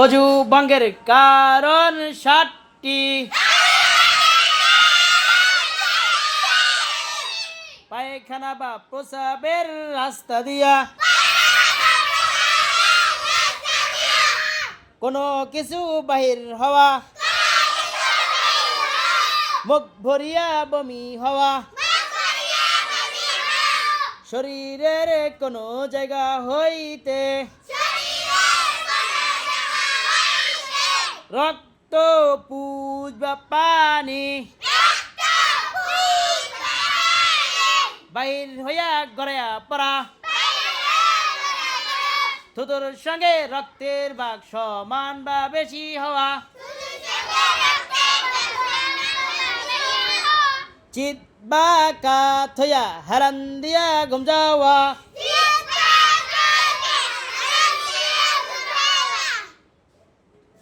অজু ভঙ্গের কারণ 7টি। পায়খানা বা প্রস্রাবের রাস্তা দিয়া কোনো কিছু বাহির হওয়া, মুখ ভরিয়া বমি হওয়া, শরীরের কোনো জায়গা হইতে রক্ত, পুজ বা পানি বাহির হইয়া গড়াইয়া পড়া, থুতুর সঙ্গে রক্তের ভাগ সমান বা বেশি হওয়া, চিত বা কাত হইয়া হেরান দিয়া ঘুম যাওয়া,